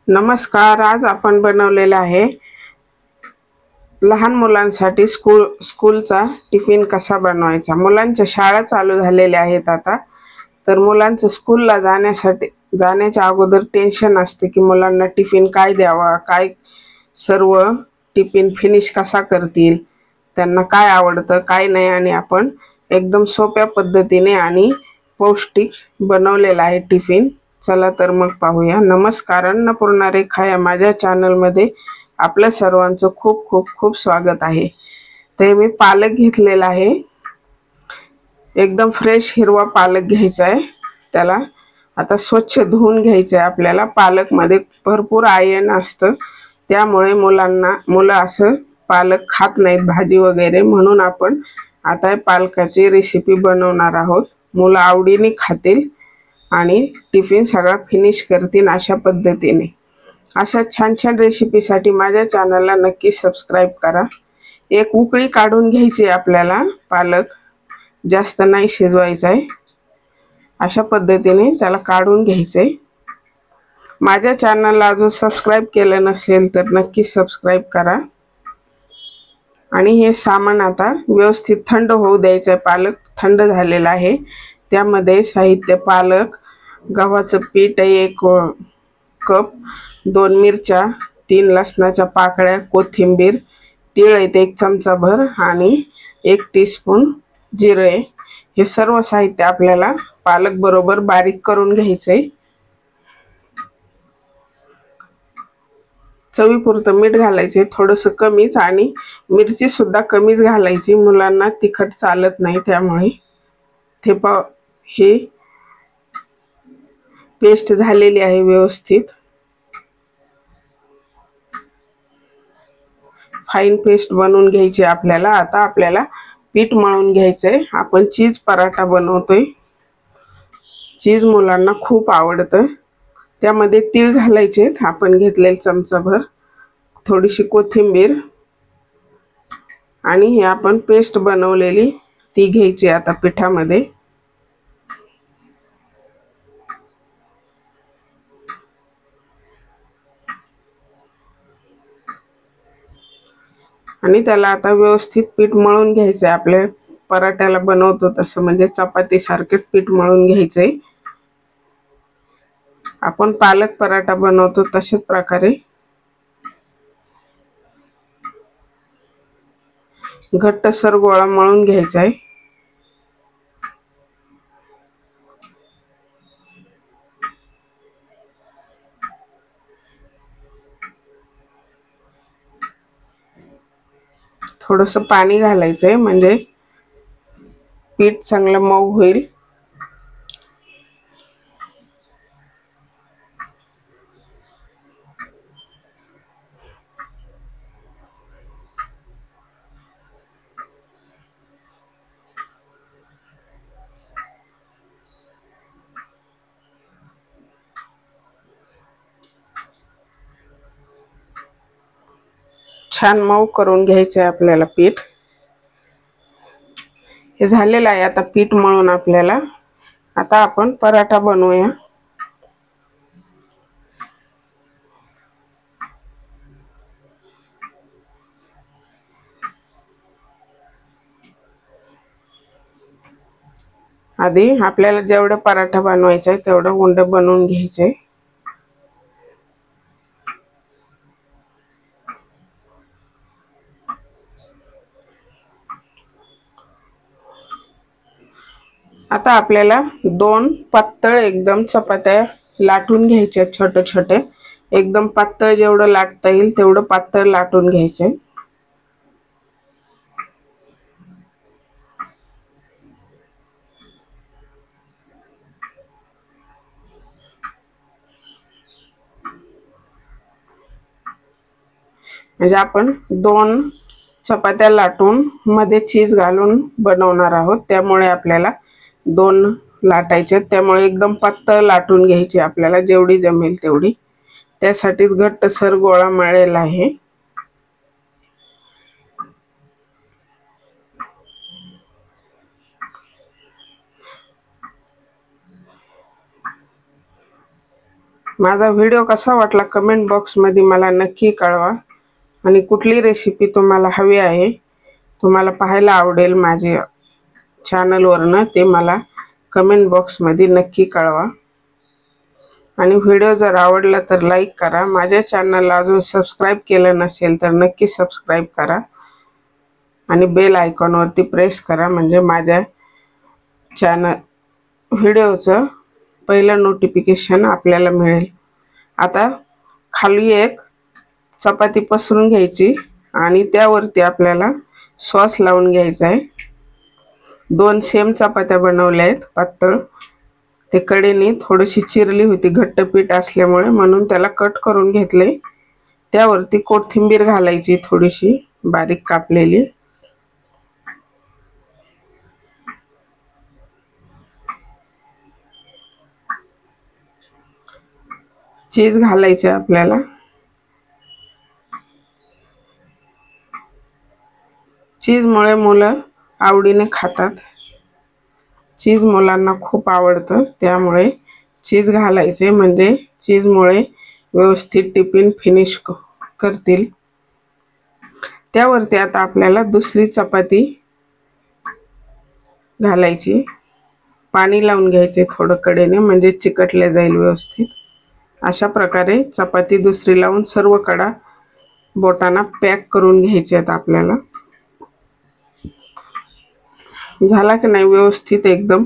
नमस्कार. आज आपण बनवलेला आहे लहान मुलांसाठी स्कूलचा टिफिन कसा बनवायचा। मुलांच्या शाळा चालू झालेल्या आहेत आता, तर मुलांचं स्कूलला जाण्याच्या अगोदर टेन्शन असते की मुलांना टिफिन काय द्यावा, काय सर्व टिफिन फिनिश कसा करतील, त्यांना काय आवडतं काय नाही, आणि आपण एकदम सोप्या पद्धतीने आणि पौष्टिक बनवलेला आहे टिफिन। चला तर मग पाहूया। नमस्कार, अन्नपूर्णा रेखा या माझ्या चॅनलमध्ये आपल्या सर्वांचं खूप खूप खूप स्वागत आहे। ते मी पालक घेतलेला आहे, एकदम फ्रेश हिरवा पालक घ्यायचा आहे। त्याला आता स्वच्छ धुवून घ्यायचं आहे आपल्याला। पालकमध्ये भरपूर आयर्न असतं, त्यामुळे मुलं असं पालक खात नाहीत भाजी वगैरे, म्हणून आपण आता पालकाची रेसिपी बनवणार आहोत। मुलं आवडीने खातील आणि टिफिन सगळा फिनिश करतील अशा पद्धतीने। अशा छान छान रेसिपीसाठी माझ्या चॅनलला नक्की सबस्क्राईब करा। एक उकळी काढून घ्यायची आपल्याला, पालक जास्त नाही शिजवायचा आहे, अशा पद्धतीने त्याला काढून घ्यायचे। माझ्या चॅनलला अजून सबस्क्राईब केलं नसेल तर नक्की सबस्क्राईब करा। आणि हे सामान आता व्यवस्थित थंड होऊ द्यायचं आहे। पालक थंड झालेला आहे। त्यामध्ये साहित्य: पालक, गव्हाचं पीठ 1 कप, 2 मिरच्या, 3 लसणाच्या पाकळ्या, कोथिंबीर, तीळ 1 चमचाभर आणि 1 टीस्पून जिरे। हे सर्व साहित्य आपल्याला पालक बरोबर बारीक करून घ्यायचे। चवीपुरतं मीठ घालायचे, थोडंसं कमीच, आणि मिरची सुद्धा कमीच घालायची, मुलांना तिखट चालत नाही त्यामुळे। हे पेस्ट झालेली आहे व्यवस्थित, फाईन पेस्ट बनवून घ्यायची आपल्याला। आता आपल्याला पीठ मळून घ्यायचंय। आपण चीज पराठा बनवतोय, चीज मुलांना खूप आवडतं। त्यामध्ये तीळ घालायचे, आपण घेतलेले चमचाभर, थोडीशी कोथिंबीर, आणि हे आपण पेस्ट बनवलेली ती घ्यायची आता पिठामध्ये। आणि त्याला आता व्यवस्थित पीठ मळून घ्यायचं आहे। आपल्या पराठ्याला बनवतो तसं, म्हणजे चपाती सारखेच पीठ मळून घ्यायचंय। आपण पालक पराठा बनवतो तशाच प्रकारे घट्टसर गोळा मळून घ्यायचा आहे। थोडंसं पाणी घालायचंय म्हणजे पीठ चांगलं मऊ होईल। छान मऊ करून घ्यायचं आहे आपल्याला पीठ। हे झालेलं आहे आता पीठ मळून आपल्याला। आता आपण पराठा बनवूया। आधी आपल्याला जेवढं पराठा बनवायचा आहे तेवढं उंड बनवून घ्यायचे। आता आपल्याला 2 पातळ एकदम चपात्या लाटून घ्यायच्या, छोटे छोटे, एकदम पातळ, जेवढं लाटता येईल तेवढं पातळ लाटून घ्यायचे। म्हणजे आपण 2 चपात्या लाटून मध्ये चीज घालून बनवणार आहोत, त्यामुळे आपल्याला 2 लाटायचे। त्यामुळे एकदम पातळ लाटून घ्यायची आपल्याला, जेवढी जमेल तेवढी। त्यासाठीच घट्टसर गोळा मळलेला आहे। माझा व्हिडिओ कसा वाटला कमेंट बॉक्समध्ये मला नक्की कळवा आणि कुठली रेसिपी तुम्हाला हवी आहे, तुम्हाला पाहायला आवडेल माझ्या चॅनलवरनं, ते मला कमेंट बॉक्समध्ये नक्की कळवा। आणि व्हिडिओ जर आवडला तर लाईक करा। माझ्या चॅनलला अजून सबस्क्राईब केलं नसेल तर नक्की सबस्क्राईब करा आणि बेल आयकॉनवरती प्रेस करा, म्हणजे माझ्या चॅनल व्हिडिओचं पहिलं नोटिफिकेशन आपल्याला मिळेल। आता खाली एक चपाती पसरून घ्यायची आणि त्यावरती आपल्याला सॉस लावून घ्यायचा आहे। 2 सेम चपात्या बनवल्या आहेत पातळ। ते कडेने थोडीशी चिरली होती घट्ट पीठ असल्यामुळे, म्हणून त्याला कट करून घेतले। त्यावरती कोथिंबीर घालायची थोडीशी बारीक कापलेली। चीज घालायचे आपल्याला। चीजमुळे मुलं आवडीने खातात। चीज मुलांना खूप आवडतं, त्यामुळे चीज घालायचे, म्हणजे चीजमुळे व्यवस्थित टिफिन फिनिश करतील। त्यावरती आता आपल्याला दुसरी चपाती घालायची। पाणी लावून घ्यायचे थोडं कडेने, म्हणजे चिकटले जाईल व्यवस्थित। अशा प्रकारे चपाती दुसरी लावून सर्व कडा बोटांना पॅक करून घ्यायच्यात आपल्याला। झाला की नाही व्यवस्थित एकदम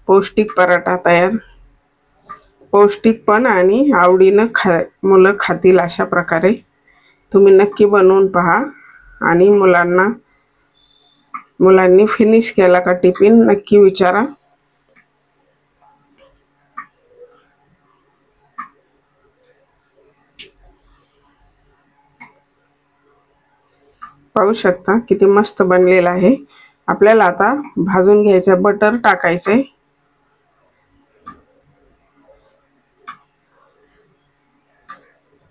पौष्टिक पराठा तयार। पौष्टिक पण आणि आवडीनं मुलं खातील अशा प्रकारे तुम्ही नक्की बनवून पहा। आणि मुलांनी फिनिश केला का टिफिन नक्की विचारा। पाहू शकता किती मस्त बनलेला आहे। आपल्याला आता भाजून घ्यायचं, बटर टाकायचे।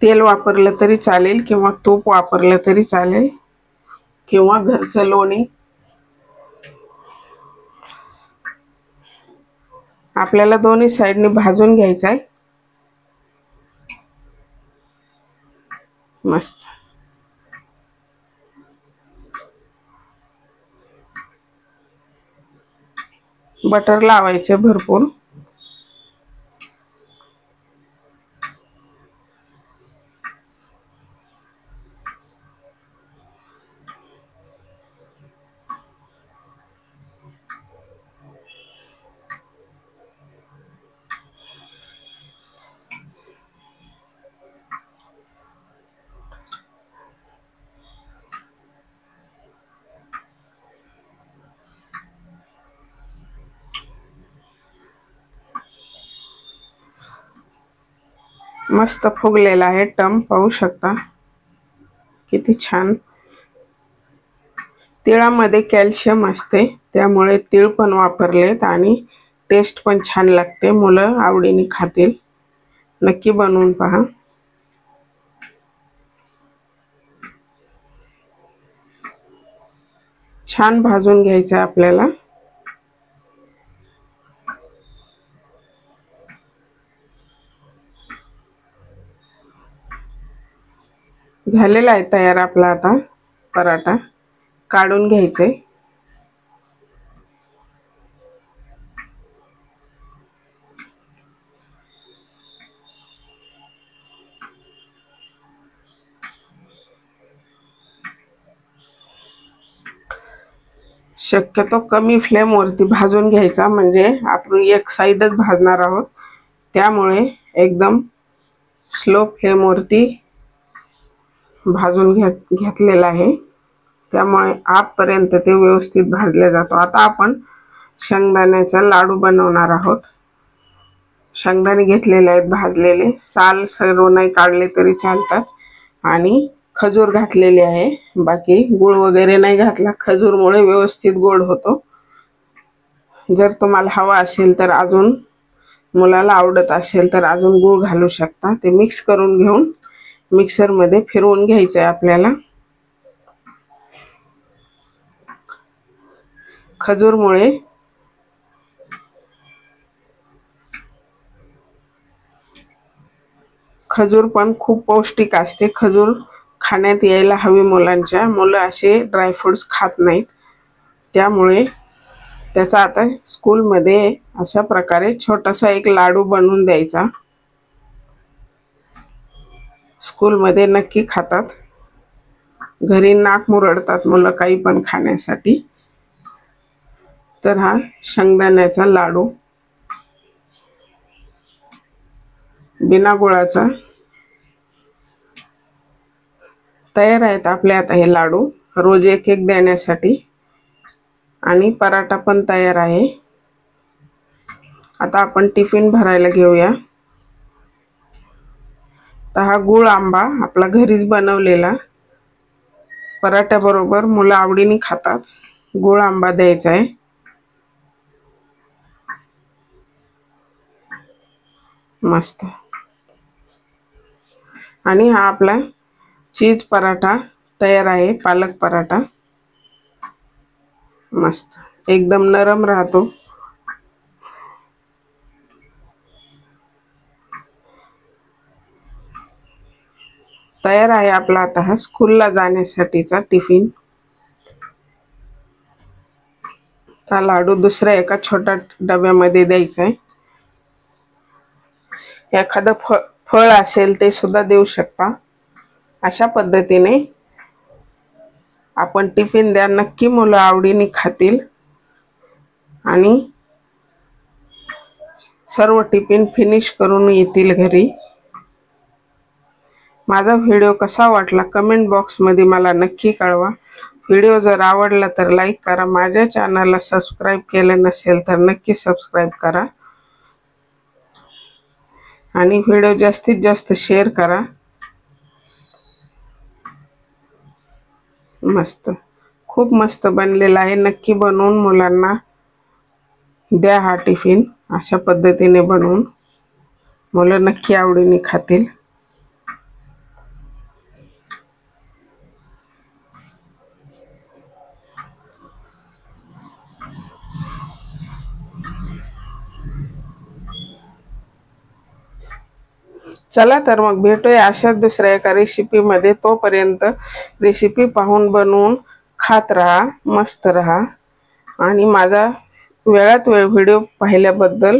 तेल वापरलं तरी चालेल किंवा तूप वापरलं तरी चालेल किंवा घरचं लोणी। आपल्याला दोन्ही साइडनी भाजून घ्यायचं आहे मस्त। बटर लावायचे भरपूर। मस्त फुगलेला आहे टम, पाहू शकता किती छान। तिळामध्ये कॅल्शियम असते, त्यामुळे तीळ पण वापरलेत आणि टेस्ट पण छान लागते। मुलं आवडीने खातील, नक्की बनवून पहा। छान भाजून घ्यायचं आपल्याला। झालेला आहे तयार आपला आता पराठा। काढून घ्यायचे। शक्यतो कमी फ्लेमवरती भाजून घ्यायचा, म्हणजे आपण एक साइडच भाजणार आहोत, त्यामुळे एकदम स्लो फ्लेमवरती भाजून घेतलेला आहे, त्यामुळे आतपर्यंत ते व्यवस्थित भाजले जातो। आता आपण शेंगदाण्याचा लाडू बनवणार आहोत। शेंगदाणे घेतलेले आहेत भाजलेले, साल सर्व नाही काढले तरी चालतात। आणि खजूर घातलेले आहे, बाकी गूळ वगैरे नाही घातला, खजूरमुळे व्यवस्थित गोड होतो। जर तुम्हाला हवा असेल तर अजून, मुलाला आवडत असेल तर अजून गूळ घालू शकता। ते मिक्स करून घेऊन मिक्सरमध्ये फिरवून घ्यायचं आहे आपल्याला। खजूरमुळे खजूर पण खूप पौष्टिक असते. खजूर खाण्यात यायला हवी मुलांच्या. मुलं असे ड्रायफ्रुट्स खात नाहीत, त्यामुळे त्याचा आता स्कूलमध्ये अशा प्रकारे छोटासा एक लाडू बनवून द्यायचा. स्कूलमध्ये नक्की खातात. घरी नाक मुरडतात मुलं काही पण खाण्यासाठी. तर हा शेंगदाण्याचा लाडू बिना गुळाचा तयार आहेत आपले आता हे लाडू. रोज एक एक देण्यासाठी. आणि पराठा पण तयार आहे. आता आपण टिफिन भरायला घेऊया. तर हा गुळ आंबा आपला घरीच बनवलेला, पराठ्याबरोबर मुलं आवडीने खातात. गुळ आंबा द्यायचा आहे. मस्त. आणि हा आपला चीज पराठा तयार आहे, पालक पराठा. मस्त एकदम नरम राहतो. तयार आहे आपला आता हा स्कूलला जाण्यासाठीचा टिफिन. हा लाडू दुसऱ्या एका छोट्या डब्यामध्ये द्यायचा आहे. एखादं फळ असेल ते सुद्धा देऊ शकता. अशा पद्धतीने आपण टिफिन द्या, नक्की मुलं आवडीने खातील आणि सर्व टिफिन फिनिश करून येतील घरी. माझा व्हिडिओ कसा वाटला कमेंट बॉक्समध्ये मला नक्की कळवा. व्हिडिओ जर आवडला तर लाईक करा. माझ्या चॅनलला सबस्क्राईब केलं नसेल तर नक्की सबस्क्राईब करा आणि व्हिडिओ जास्तीत जास्त शेअर करा. मस्त, खूप मस्त बनलेला आहे. नक्की बनवून मुलांना द्या हा टिफिन. अशा पद्धतीने बनवून मुलं नक्की आवडीने खातील. चला तर मग भेटूया अशाच दुसऱ्या एका रेसिपीमध्ये. तोपर्यंत रेसिपी पाहून बनवून खात राहा, मस्त राहा आणि माझा वेळात वेळ व्हिडिओ पाहिल्याबद्दल